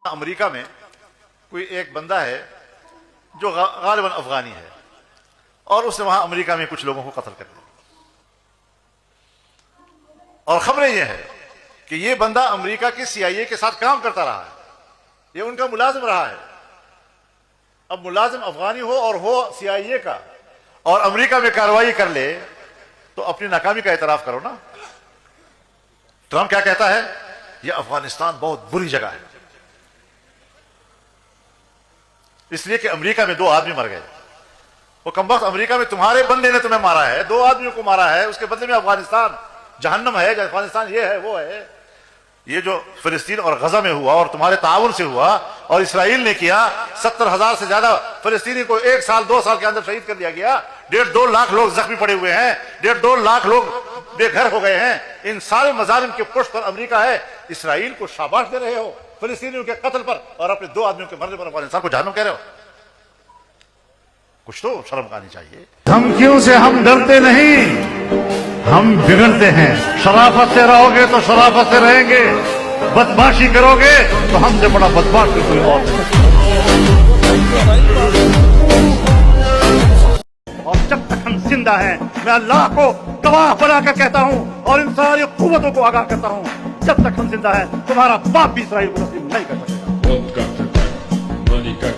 امریکہ میں کوئی ایک بندہ ہے جو غالباً افغانی ہے اور اس نے وہاں امریکہ میں کچھ لوگوں کو قتل کر دیا، اور خبریں یہ ہے کہ یہ بندہ امریکہ کی سی آئی اے کے ساتھ کام کرتا رہا ہے، یہ ان کا ملازم رہا ہے۔ اب ملازم افغانی ہو اور ہو سی آئی اے کا اور امریکہ میں کارروائی کر لے تو اپنی ناکامی کا اعتراف کرو نا۔ ٹرمپ کیا کہتا ہے؟ یہ افغانستان بہت بری جگہ ہے، اس لیے کہ امریکہ میں 2 آدمی مر گئے۔ وہ کمبخت، امریکہ میں تمہارے بندے نے تمہیں مارا ہے، 2 آدمیوں کو مارا ہے، اس کے بدلے میں افغانستان جہنم ہے، افغانستان یہ ہے وہ ہے۔ یہ جو فلسطین اور غزہ میں ہوا اور تمہارے تعاون سے ہوا اور اسرائیل نے کیا، 70,000 سے زیادہ فلسطینی کو 1 سال 2 سال کے اندر شہید کر دیا گیا، 1.5-2 لاکھ لوگ زخمی پڑے ہوئے ہیں، 1.5-2 لاکھ لوگ بے گھر ہو گئے ہیں۔ ان سارے مظالم کے پشت پر امریکہ ہے۔ اسرائیل کو شاباش دے رہے ہو فلسطینیوں کے قتل پر، اور اپنے 2 آدمیوں کے مرنے پر افغانستان کو جہنم کہہ رہے ہو۔ کچھ تو شرم آنی چاہیے۔ دھمکیوں سے ہم ڈرتے نہیں، ہم بگڑتے ہیں۔ شرافت سے رہو گے تو شرافت سے رہیں گے، بدماشی کرو گے تو ہم سے بڑا بدماش کوئی اور نہیں۔ اور جب تک ہم زندہ ہیں میں اللہ کو گواہ بنا کر کہتا ہوں اور ان ساری قوتوں کو آگاہ کرتا ہوں، جب تک ہم زندہ ہیں تمہارا باپ بھی اسرائیل کو تسلیم نہیں کر سکے گا۔ World Cup, Monica